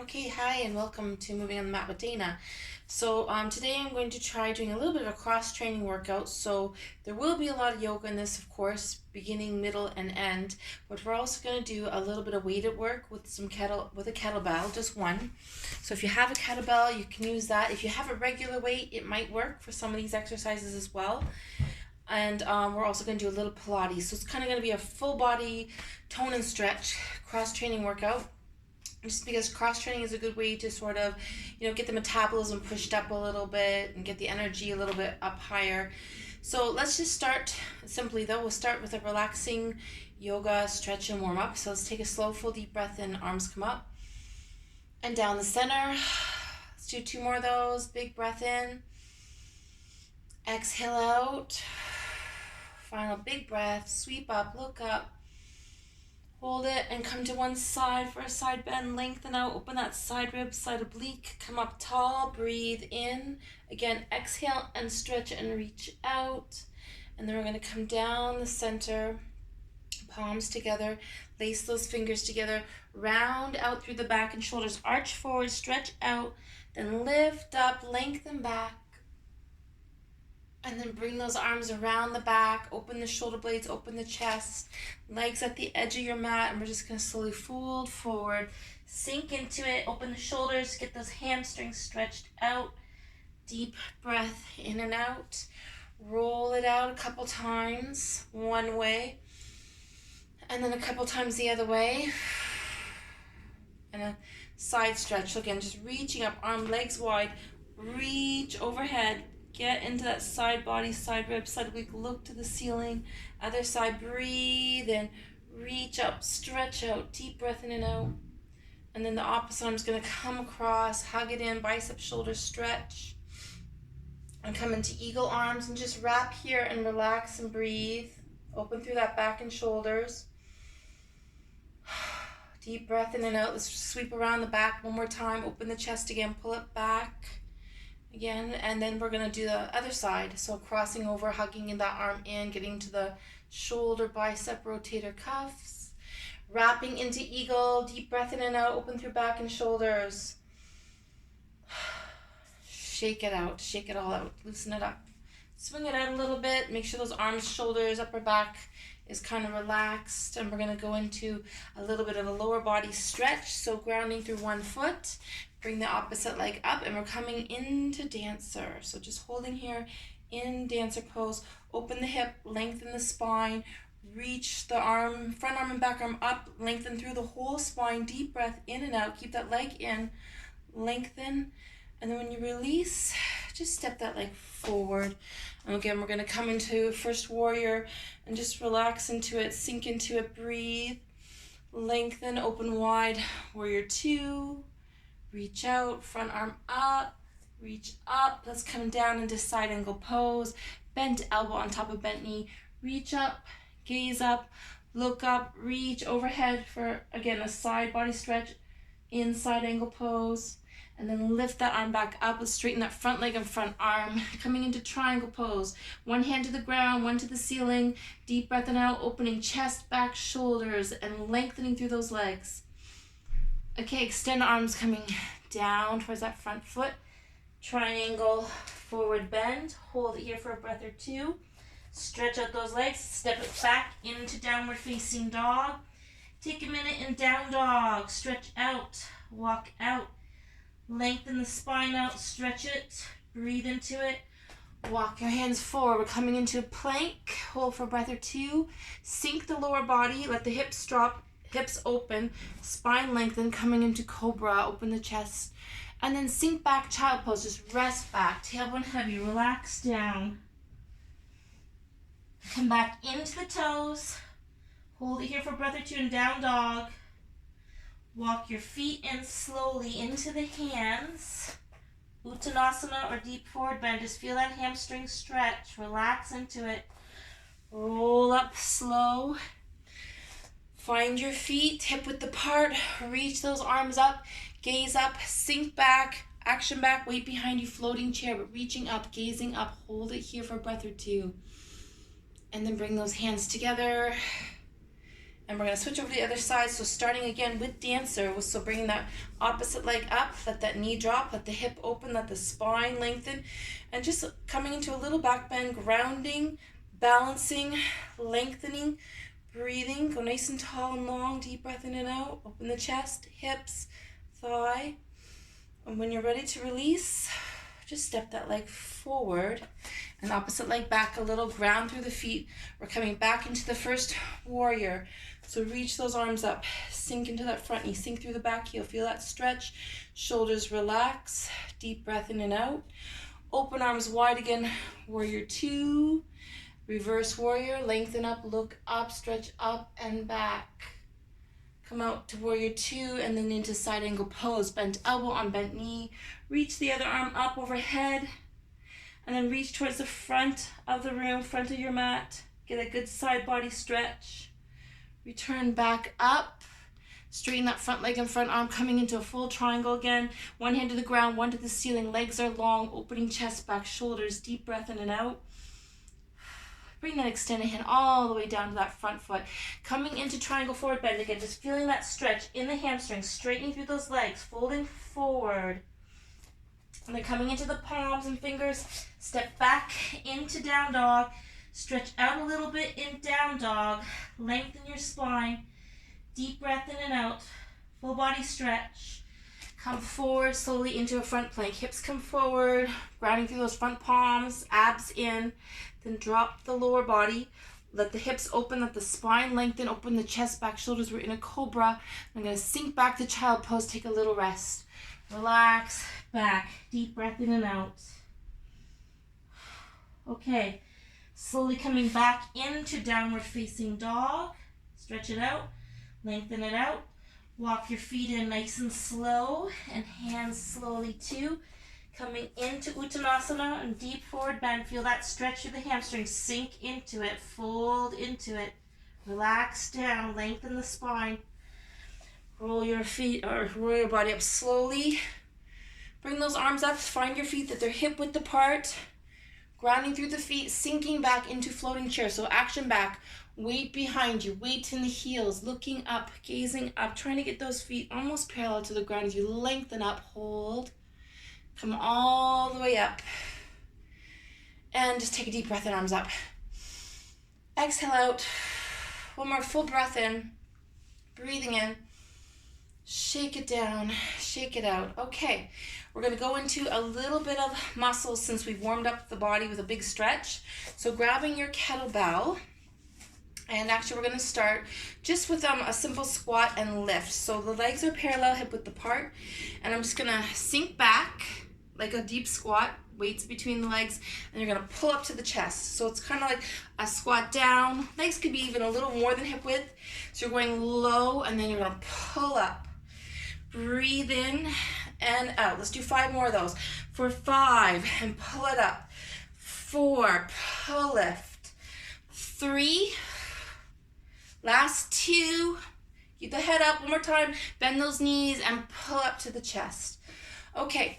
Okay, hi, and welcome to Moving on the Mat with Dana. Today I'm going to try doing a little bit of a cross-training workout. So there will be a lot of yoga in this, of course, beginning, middle, and end. But we're also going to do a little bit of weighted work with a kettlebell, just one. So if you have a kettlebell, you can use that. If you have a regular weight, it might work for some of these exercises as well. And we're also going to do a little Pilates. So it's kind of going to be a full body tone and stretch cross-training workout, just because cross training is a good way to sort of, get the metabolism pushed up a little bit and get the energy a little bit up higher. So let's just start simply though. We'll start with a relaxing yoga stretch and warm up. So let's take a slow, full, deep breath in. Arms come up and down the center. Let's do two more of those. Big breath in. Exhale out. Final big breath. Sweep up, look up. Hold it and come to one side for a side bend. Lengthen out, open that side rib, side oblique. Come up tall, breathe in. Again, exhale and stretch and reach out. And then we're going to come down the center, palms together, lace those fingers together, round out through the back and shoulders, arch forward, stretch out, then lift up, lengthen back. And then bring those arms around the back, open the shoulder blades, open the chest, legs at the edge of your mat, and we're just going to slowly fold forward, sink into it, open the shoulders, get those hamstrings stretched out, deep breath in and out, roll it out a couple times, one way, and then a couple times the other way, and a side stretch. So again, just reaching up, arm, legs wide, reach overhead. Get into that side body, side rib, side oblique, look to the ceiling. Other side, breathe in, reach up, stretch out, deep breath in and out. And then the opposite arm's gonna come across, hug it in, bicep, shoulder, stretch. And come into eagle arms and just wrap here and relax and breathe. Open through that back and shoulders. Deep breath in and out. Let's sweep around the back one more time. Open the chest again, pull it back. Again, and then we're going to do the other side. So crossing over, hugging in that arm in, getting to the shoulder, bicep, rotator cuffs. Wrapping into eagle, deep breath in and out, open through back and shoulders. Shake it out, shake it all out, loosen it up. Swing it out a little bit, make sure those arms, shoulders, upper back is kind of relaxed. And we're going to go into a little bit of a lower body stretch. So grounding through one foot. Bring the opposite leg up, and we're coming into dancer. So just holding here in dancer pose. Open the hip, lengthen the spine, reach the arm, front arm and back arm up, lengthen through the whole spine, deep breath in and out. Keep that leg in, lengthen, and then when you release, just step that leg forward. And again, we're going to come into first warrior and just relax into it, sink into it, breathe, lengthen, open wide, warrior two. Reach out, front arm up, reach up. Let's come down into side angle pose. Bent elbow on top of bent knee. Reach up, gaze up, look up, reach overhead for, again, a side body stretch in side angle pose. And then lift that arm back up. Let's straighten that front leg and front arm. Coming into triangle pose. One hand to the ground, one to the ceiling. Deep breath in out, opening chest, back, shoulders, and lengthening through those legs. Okay, extend arms coming down towards that front foot. Triangle, forward bend. Hold it here for a breath or two. Stretch out those legs. Step it back into downward facing dog. Take a minute in down dog. Stretch out. Walk out. Lengthen the spine out. Stretch it. Breathe into it. Walk your hands forward. We're coming into plank. Hold for a breath or two. Sink the lower body. Let the hips drop. Hips open, spine lengthen, coming into cobra, open the chest, and then sink back, child pose, just rest back, tailbone heavy, relax down. Come back into the toes, hold it here for a breath or two in down dog. Walk your feet in slowly into the hands. Uttanasana or deep forward bend, just feel that hamstring stretch, relax into it. Roll up slow. Find your feet, hip width apart, reach those arms up, gaze up, sink back, action back, weight behind you, floating chair, but reaching up, gazing up, hold it here for a breath or two. And then bring those hands together And we're going to switch over to the other side. So starting again with dancer, so bringing that opposite leg up, let that knee drop, let the hip open, let the spine lengthen, and just coming into a little back bend, grounding, balancing, lengthening, breathing. Go nice and tall and long, deep breath in and out. Open the chest, hips, thigh. And when you're ready to release, just step that leg forward and opposite leg back a little, ground through the feet. We're coming back into the first warrior. So reach those arms up, sink into that front knee, sink through the back heel, feel that stretch, shoulders relax, deep breath in and out. Open arms wide again, warrior 2, reverse warrior, lengthen up, look up, stretch up and back. Come out to warrior 2 and then into side angle pose, bent elbow on bent knee, reach the other arm up overhead, and then reach towards the front of the room, front of your mat, get a good side body stretch. Return back up, straighten that front leg and front arm, coming into a full triangle again. One hand to the ground, one to the ceiling. Legs are long, opening chest, back, shoulders. Deep breath in and out. Bring that extended hand all the way down to that front foot. Coming into triangle forward bend again, just feeling that stretch in the hamstrings, straightening through those legs, folding forward. And then coming into the palms and fingers, step back into down dog. Stretch out a little bit in down dog. Lengthen your spine. Deep breath in and out. Full body stretch. Come forward slowly into a front plank. Hips come forward. Grounding through those front palms. Abs in. Then drop the lower body. Let the hips open. Let the spine lengthen. Open the chest, back, shoulders. We're in a cobra. I'm going to sink back to child pose. Take a little rest. Relax. Back. Deep breath in and out. Okay. Slowly coming back into downward facing dog. Stretch it out, lengthen it out. Walk your feet in nice and slow and hands slowly too. Coming into Uttanasana and deep forward bend. Feel that stretch through the hamstrings. Sink into it, fold into it. Relax down, lengthen the spine. Roll your feet or roll your body up slowly. Bring those arms up, find your feet that they're hip width apart. Grounding through the feet, sinking back into floating chair. So action back, weight behind you, weight in the heels, looking up, gazing up, trying to get those feet almost parallel to the ground as you lengthen up, hold. Come all the way up. And just take a deep breath in, arms up. Exhale out. One more full breath in. Breathing in. Shake it down, shake it out. Okay, we're going to go into a little bit of muscles since we've warmed up the body with a big stretch. So grabbing your kettlebell, and actually we're going to start just with a simple squat and lift. So the legs are parallel, hip width apart, and I'm just going to sink back like a deep squat, weights between the legs, and you're going to pull up to the chest. So it's kind of like a squat down. Legs could be even a little more than hip width. So you're going low, and then you're going to pull up. Breathe in and out. Let's do 5 more of those. For 5, and pull it up. 4, pull lift. 3, last 2. Keep the head up one more time. Bend those knees and pull up to the chest. Okay,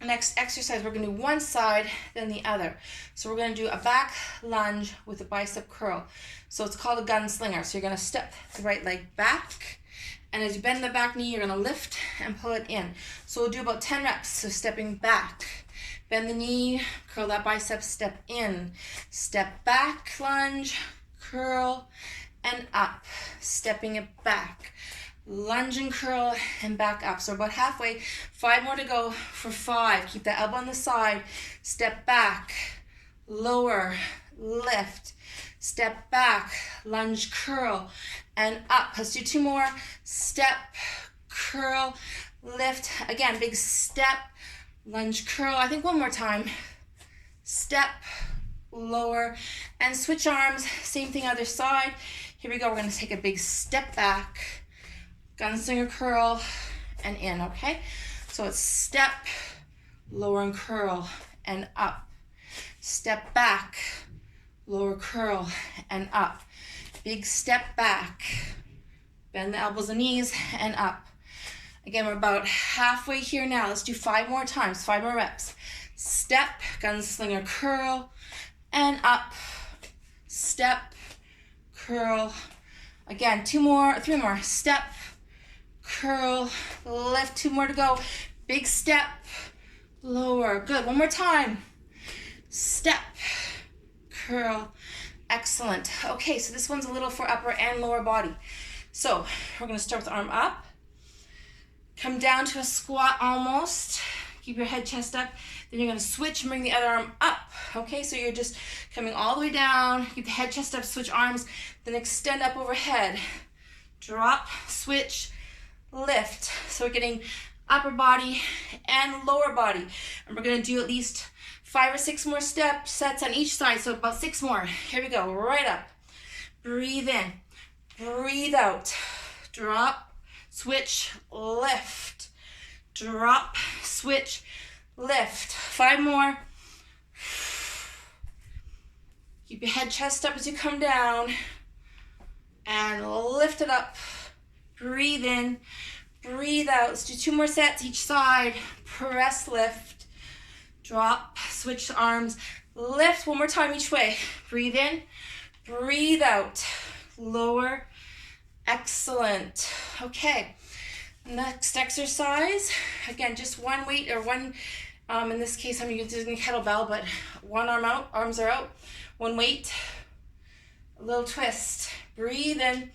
next exercise, we're going to do one side, then the other. So we're going to do a back lunge with a bicep curl. So it's called a gunslinger. So you're going to step the right leg back. And as you bend the back knee, you're going to lift and pull it in. So we'll do about 10 reps. So stepping back, bend the knee, curl that bicep, step in, step back, lunge, curl, and up. Stepping it back, lunge and curl, and back up. So about halfway, 5 more to go for 5. Keep the elbow on the side, step back, lower, lift, step back, lunge, curl, and up. Let's do 2 more. Step, curl, lift. Again, big step, lunge, curl. I think one more time. Step, lower, and switch arms. Same thing other side. Here we go. We're going to take a big step back, gunslinger curl, and in, okay? So it's step, lower and curl, and up. Step back, lower curl, and up. Big step back, bend the elbows and knees, and up. Again, we're about halfway here now. Let's do 5 more times, 5 more reps. Step, gunslinger curl, and up. Step, curl, Again, 2 more, 3 more. Step, curl, lift. 2 more to go. Big step, lower. Good. One more time. Step, curl. Excellent. Okay, so this one's a little for upper and lower body. So we're going to start with arm up. Come down to a squat almost. Keep your head, chest up. Then you're going to switch and bring the other arm up. Okay, so you're just coming all the way down. Keep the head, chest up, switch arms. Then extend up overhead. Drop, switch, lift. So we're getting upper body and lower body. And we're going to do at least 5 or 6 more sets on each side. So about 6 more. Here we go. Right up. Breathe in. Breathe out. Drop, switch, lift. Drop, switch, lift. 5 more. Keep your head, chest up as you come down. And lift it up. Breathe in. Breathe out. Let's do 2 more sets each side. Press, lift. Drop, switch arms. Lift 1 more time each way. Breathe in. Breathe out. Lower. Excellent. Okay. Next exercise, again, just one weight or one, in this case I'm using a kettlebell, but 1 arm out, arms are out, 1 weight, a little twist, breathe in,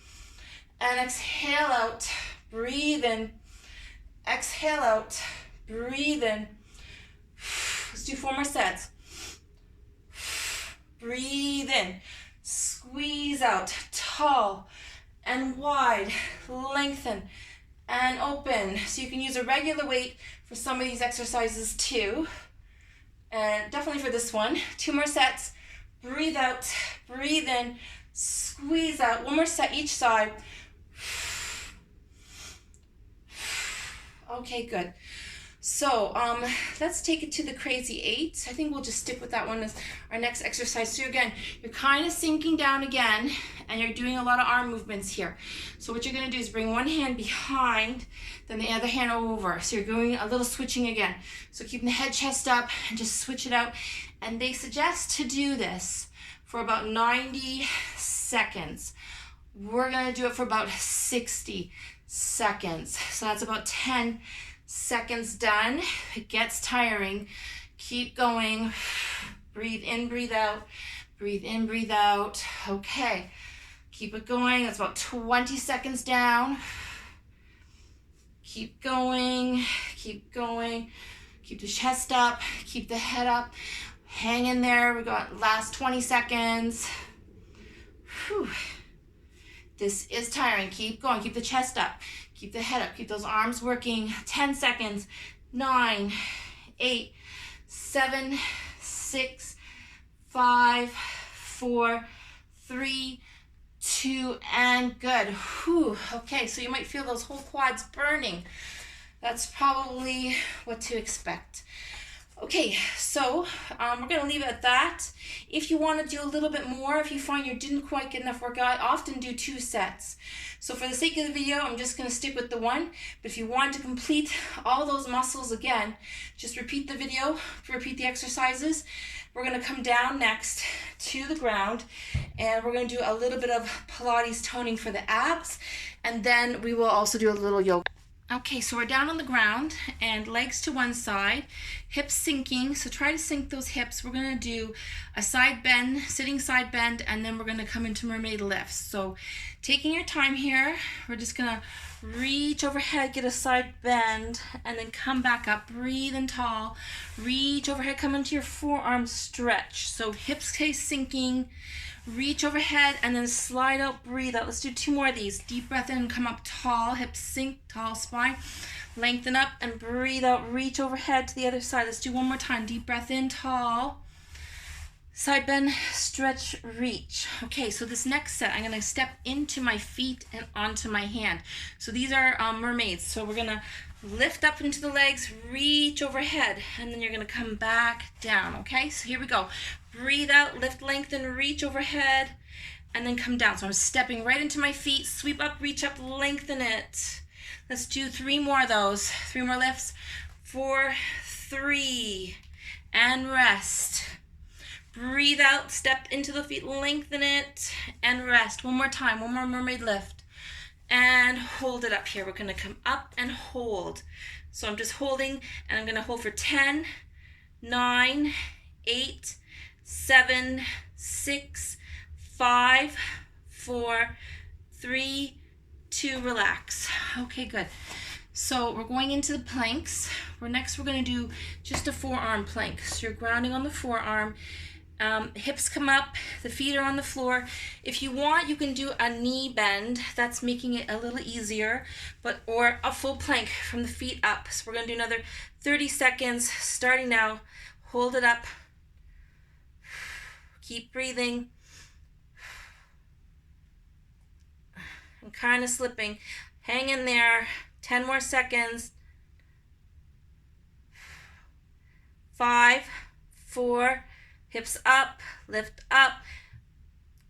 and exhale out, breathe in, exhale out, breathe in. Let's do 4 more sets. Breathe in, squeeze out, tall and wide, lengthen, and open. So you can use a regular weight for some of these exercises too. And definitely for this one. 2 more sets. Breathe out, breathe in, squeeze out. 1 more set each side. Okay, good. So let's take it to the crazy 8. I think we'll just stick with that one as our next exercise. So again, you're kind of sinking down again, and you're doing a lot of arm movements here. So what you're going to do is bring one hand behind, then the other hand over. So you're going a little switching again. So keeping the head, chest up, and just switch it out. And they suggest to do this for about 90 seconds. We're going to do it for about 60 seconds. So that's about 10 seconds done. It gets tiring. Keep going. Breathe in, breathe out. Breathe in, breathe out. Okay. Keep it going. That's about 20 seconds down. Keep going. Keep going. Keep the chest up. Keep the head up. Hang in there. We got last 20 seconds. Whew. This is tiring. Keep going. Keep the chest up. Keep the head up. Keep those arms working. 10 seconds. 9, 8, 7, 6, 5, 4, 3, 2, and good. Whew. Okay, so you might feel those whole quads burning. That's probably what to expect. Okay, so we're going to leave it at that. If you want to do a little bit more, if you find you didn't quite get enough workout, I often do 2 sets. So for the sake of the video, I'm just going to stick with the 1. But if you want to complete all those muscles again, just repeat the video, repeat the exercises. We're going to come down next to the ground, and we're going to do a little bit of Pilates toning for the abs, and then we will also do a little yoga. Okay, so we're down on the ground and legs to one side, hips sinking. So try to sink those hips. We're going to do a side bend, sitting side bend, and then we're going to come into mermaid lifts. So taking your time here, we're just going to reach overhead, get a side bend, and then come back up. Breathe in tall. Reach overhead, come into your forearm stretch. So hips stay sinking. Reach overhead and then slide out, breathe out. Let's do 2 more of these. Deep breath in, come up tall, hips sink, tall spine. Lengthen up and breathe out. Reach overhead to the other side. Let's do 1 more time. Deep breath in, tall. Side bend, stretch, reach. Okay, so this next set, I'm going to step into my feet and onto my hand. So these are mermaids. So we're going to lift up into the legs, reach overhead, and then you're going to come back down. Okay, so here we go. Breathe out, lift, lengthen, reach overhead, and then come down. So I'm stepping right into my feet, sweep up, reach up, lengthen it. Let's do 3 more of those. 3 more lifts. 4, 3, and rest. Breathe out, step into the feet, lengthen it, and rest. One more time, one more mermaid lift. And hold it up here. We're gonna come up and hold. So I'm just holding, and I'm gonna hold for 10, 9, 8, 7, 6, 5, 4, 3, 2, relax. Okay, good. So we're going into the planks. Next we're going to do just a forearm plank. So you're grounding on the forearm. Hips come up, the feet are on the floor. If you want, you can do a knee bend. That's making it a little easier, or a full plank from the feet up. So we're going to do another 30 seconds, starting now. Hold it up. Keep breathing. I'm kind of slipping. Hang in there. 10 more seconds. 5, 4, hips up, lift up,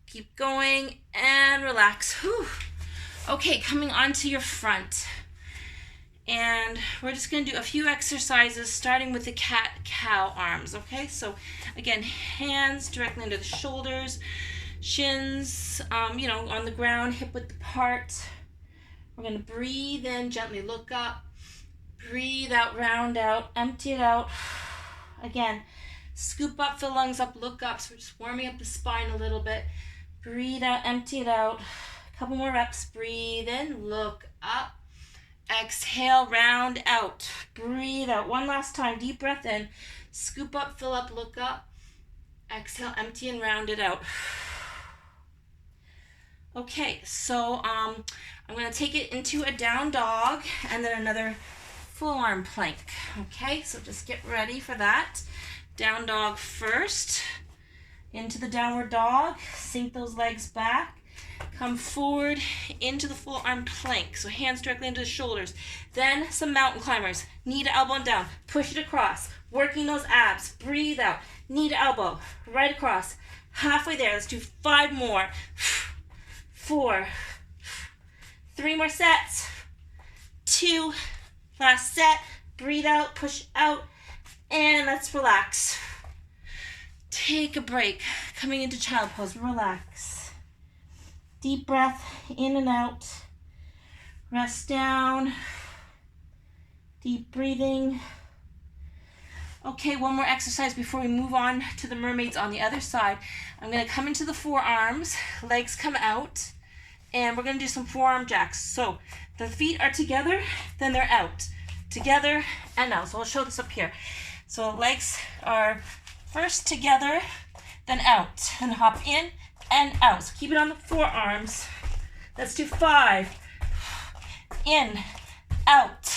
keep going, and relax. Whew. Okay, coming onto your front. And we're just going to do a few exercises, starting with the cat-cow arms, okay? So, again, hands directly under the shoulders, shins, on the ground, hip width apart. We're going to breathe in, gently look up, breathe out, round out, empty it out. Again, scoop up, fill lungs up, look up. So we're just warming up the spine a little bit. Breathe out, empty it out. A couple more reps. Breathe in, look up. Exhale, round out. Breathe out. One last time. Deep breath in. Scoop up, fill up, look up. Exhale, empty and round it out. Okay, so I'm going to take it into a down dog and then another full arm plank. Okay, so just get ready for that. Down dog first. Into the downward dog. Sink those legs back. Come forward into the full arm plank. So hands directly into the shoulders. Then some mountain climbers. Knee to elbow and down. Push it across. Working those abs. Breathe out. Knee to elbow. Right across. Halfway there. Let's do 5 more. 4. 3 more sets. 2. Last set. Breathe out. Push out. And let's relax. Take a break. Coming into child pose. Relax. Deep breath in and out. Rest down. Deep breathing. Okay, one more exercise before we move on to the mermaids on the other side. I'm going to come into the forearms. Legs come out. And we're going to do some forearm jacks. So the feet are together, then they're out. Together and out. So I'll show this up here. So legs are first together, then out. And hop in and out. So keep it on the forearms. Let's do 5. In, out,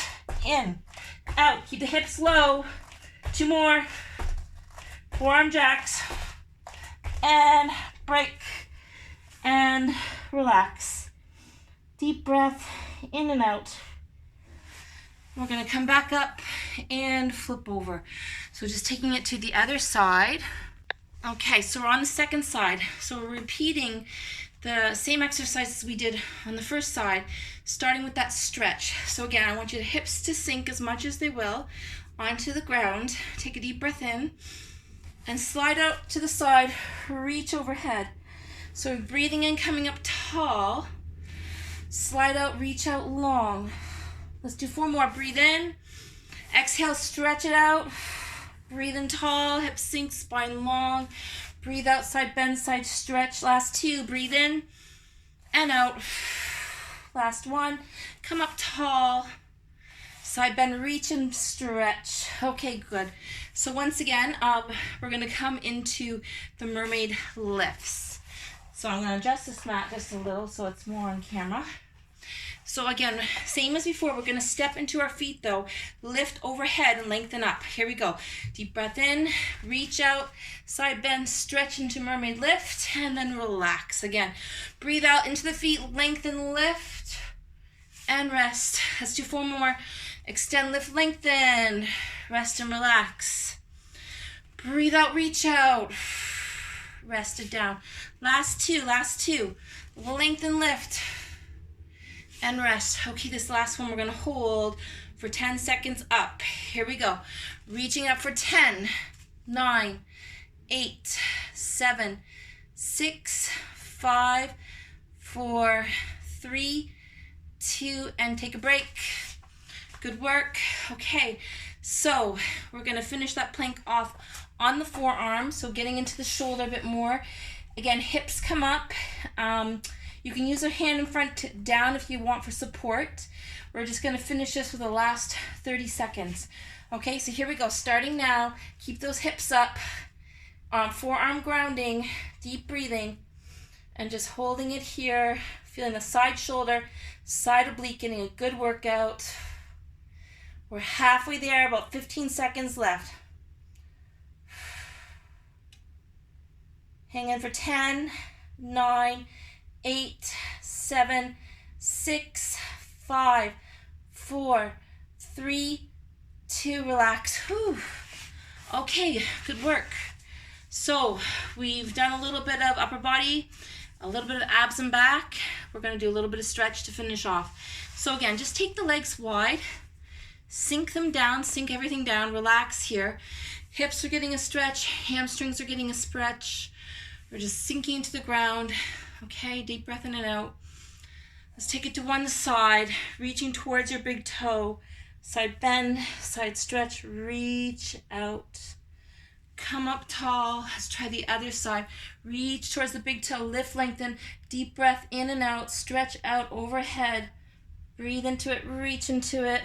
out. Keep the hips low. 2 more. Forearm jacks. And break. And relax. Deep breath in and out. We're going to come back up and flip over. So just taking it to the other side. Okay, so we're on the second side. So we're repeating the same exercises we did on the first side, starting with that stretch. So again, I want your hips to sink as much as they will onto the ground. Take a deep breath in and slide out to the side, reach overhead. So breathing in, coming up tall, slide out, reach out long. Let's do 4 more. Breathe in, exhale, stretch it out. Breathe in tall, hips sink, spine long. Breathe out, side bend, side stretch. Last 2, breathe in and out. Last 1, come up tall. Side bend, reach and stretch. Okay, good. So once again, we're going to come into the mermaid lifts. So I'm going to adjust this mat just a little so it's more on camera. So again, same as before, we're going to step into our feet though, lift overhead and lengthen up. Here we go. Deep breath in, reach out, side bend, stretch into mermaid lift, and then relax. Again, breathe out into the feet, lengthen, lift, and rest. Let's do 4 more. Extend, lift, lengthen, rest and relax. Breathe out, reach out, rest it down. Last 2, lengthen, lift, and rest. Okay, this last one we're going to hold for 10 seconds up. Here we go. Reaching up for 10, 9, 8, 7, 6, 5, 4, 3, 2, and take a break. Good work. Okay, so we're going to finish that plank off on the forearm, so getting into the shoulder a bit more. Again, hips come up. You can use a hand in front down if you want for support. We're just going to finish this for the last 30 seconds. Okay, so here we go. Starting now, keep those hips up, forearm grounding, deep breathing, and just holding it here, feeling the side shoulder, side oblique, getting a good workout. We're halfway there, about 15 seconds left. Hang in for 10, 9, 8, 7, 6, 5, 4, 3, 2, relax. Whew. Okay, good work. So we've done a little bit of upper body, a little bit of abs and back. We're going to do a little bit of stretch to finish off. So again, just take the legs wide, sink them down, sink everything down, relax here. Hips are getting a stretch, hamstrings are getting a stretch. We're just sinking into the ground. Okay, deep breath in and out. Let's take it to one side, reaching towards your big toe. Side bend, side stretch, reach out. Come up tall. Let's try the other side. Reach towards the big toe, lift, lengthen. Deep breath in and out, stretch out overhead. Breathe into it, reach into it.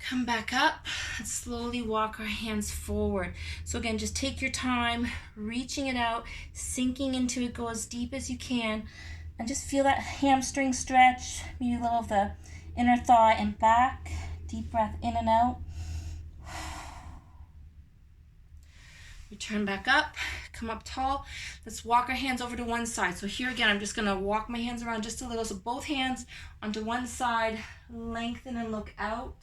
Come back up and slowly walk our hands forward. So again, just take your time, reaching it out, sinking into it, go as deep as you can, and just feel that hamstring stretch, maybe a little of the inner thigh and back. Deep breath in and out. Return back up, come up tall. Let's walk our hands over to one side. So here again, I'm just gonna walk my hands around just a little. So both hands onto one side, lengthen and look out.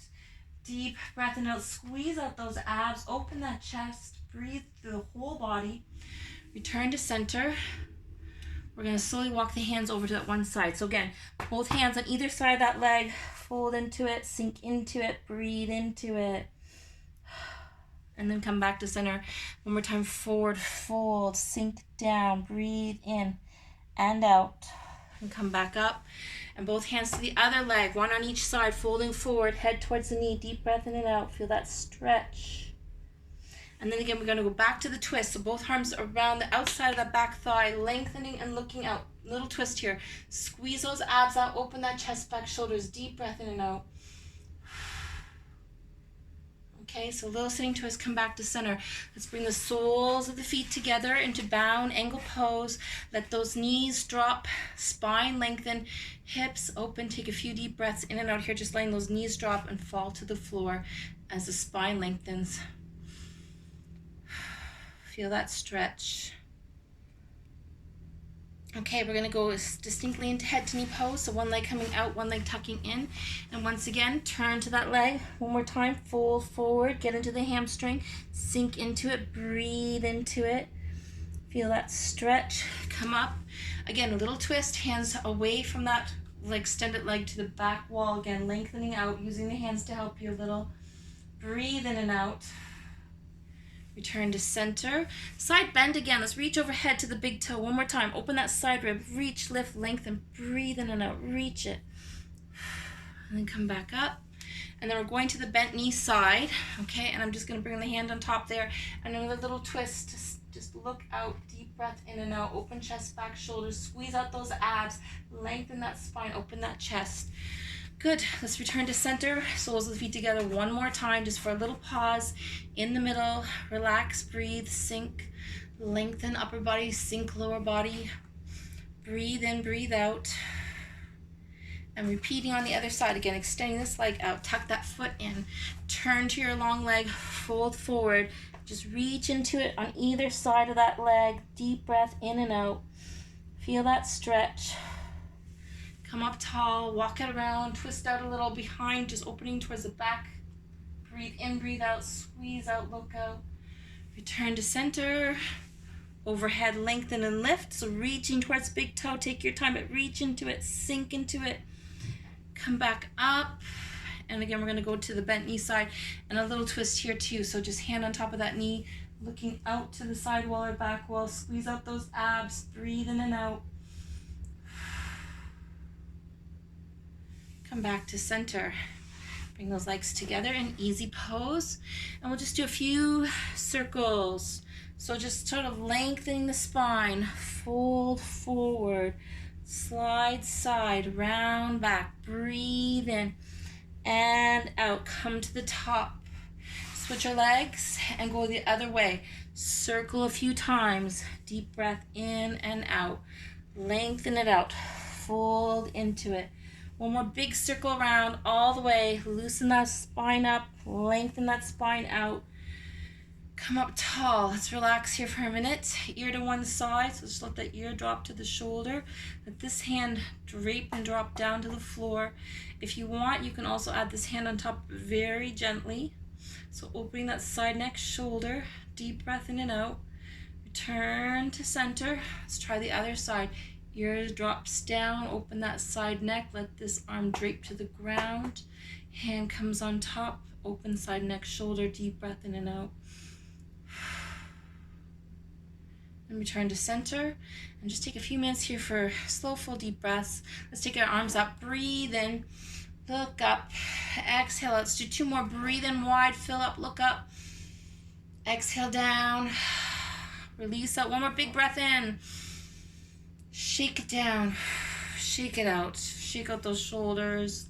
Deep breath in and out, squeeze out those abs, open that chest, breathe through the whole body. Return to center. We're going to slowly walk the hands over to that one side. So again, both hands on either side of that leg, fold into it, sink into it, breathe into it. And then come back to center. One more time, forward, fold, sink down, breathe in and out. And come back up. And both hands to the other leg, one on each side, folding forward, head towards the knee, deep breath in and out, feel that stretch. And then again, we're going to go back to the twist. So both arms around the outside of that back thigh, lengthening and looking out. Little twist here. Squeeze those abs out, open that chest, back, shoulders, deep breath in and out. Okay, so little sitting twist, come back to center. Let's bring the soles of the feet together into bound angle pose. Let those knees drop, spine lengthen, hips open. Take a few deep breaths in and out here, just letting those knees drop and fall to the floor as the spine lengthens. Feel that stretch. Okay, we're going to go distinctly into head to knee pose. So one leg coming out, one leg tucking in. And once again, turn to that leg. One more time, fold forward, get into the hamstring, sink into it, breathe into it. Feel that stretch, come up. Again, a little twist, hands away from that extended leg to the back wall. Again, lengthening out, using the hands to help you a little. Breathe in and out. Return to center. Side bend again. Let's reach overhead to the big toe. One more time. Open that side rib. Reach, lift, lengthen. Breathe in and out. Reach it. And then come back up. And then we're going to the bent knee side. Okay, and I'm just going to bring the hand on top there. And another little twist. Just look out. Deep breath in and out. Open chest, back, shoulders. Squeeze out those abs. Lengthen that spine. Open that chest. Good. Let's return to center. Soles of the feet together one more time, just for a little pause in the middle. Relax, breathe, sink, lengthen upper body, sink lower body. Breathe in, breathe out. And repeating on the other side again, extending this leg out, tuck that foot in, turn to your long leg, fold forward. Just reach into it on either side of that leg. Deep breath in and out. Feel that stretch. Come up tall, walk it around, twist out a little behind, just opening towards the back. Breathe in, breathe out, squeeze out, look out. Return to center. Overhead, lengthen and lift. So reaching towards big toe, take your time, but reach into it, sink into it. Come back up. And again, we're going to go to the bent knee side and a little twist here too. So just hand on top of that knee, Looking out to the side wall or back wall. Squeeze out those abs. Breathe in and out. Come back to center. Bring those legs together in easy pose. And we'll just do a few circles. So just sort of lengthening the spine. Fold forward. Slide side. Round back. Breathe in and out. Come to the top. Switch your legs and go the other way. Circle a few times. Deep breath in and out. Lengthen it out. Fold into it. One more big circle around all the way. Loosen that spine up. Lengthen that spine out. Come up tall. Let's relax here for a minute. Ear to one side. So just let the ear drop to the shoulder. Let this hand drape and drop down to the floor. If you want, you can also add this hand on top very gently. So opening that side neck, shoulder, deep breath in and out. Return to center. Let's try the other side. Ears drops down, open that side neck. Let this arm drape to the ground. Hand comes on top, open side neck, shoulder, deep breath in and out. And return to center. And just take a few minutes here for slow, full, deep breaths. Let's take our arms up, breathe in. Look up, exhale, let's do two more. Breathe in wide, fill up, look up. Exhale down, release out. One more big breath in. Shake it down, shake it out. Shake out those shoulders,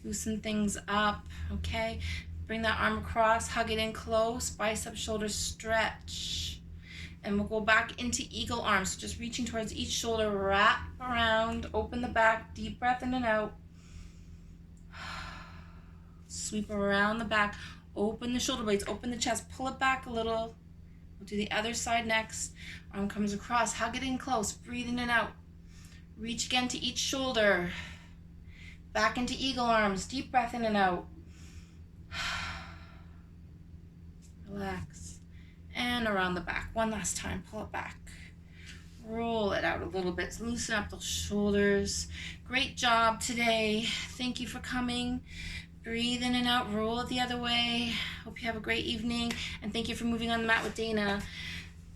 loosen things up, okay? Bring that arm across, hug it in close, bicep, shoulders, stretch. And we'll go back into eagle arms. So just reaching towards each shoulder, wrap around, open the back, deep breath in and out. Sweep around the back, open the shoulder blades, open the chest, pull it back a little. We'll do the other side next. Arm comes across, hug it in close, breathe in and out. Reach again to each shoulder. Back into eagle arms, deep breath in and out. Relax. And around the back. One last time, pull it back. Roll it out a little bit, loosen up those shoulders. Great job today. Thank you for coming. Breathe in and out, roll it the other way. Hope you have a great evening, and thank you for moving on the mat with Dana.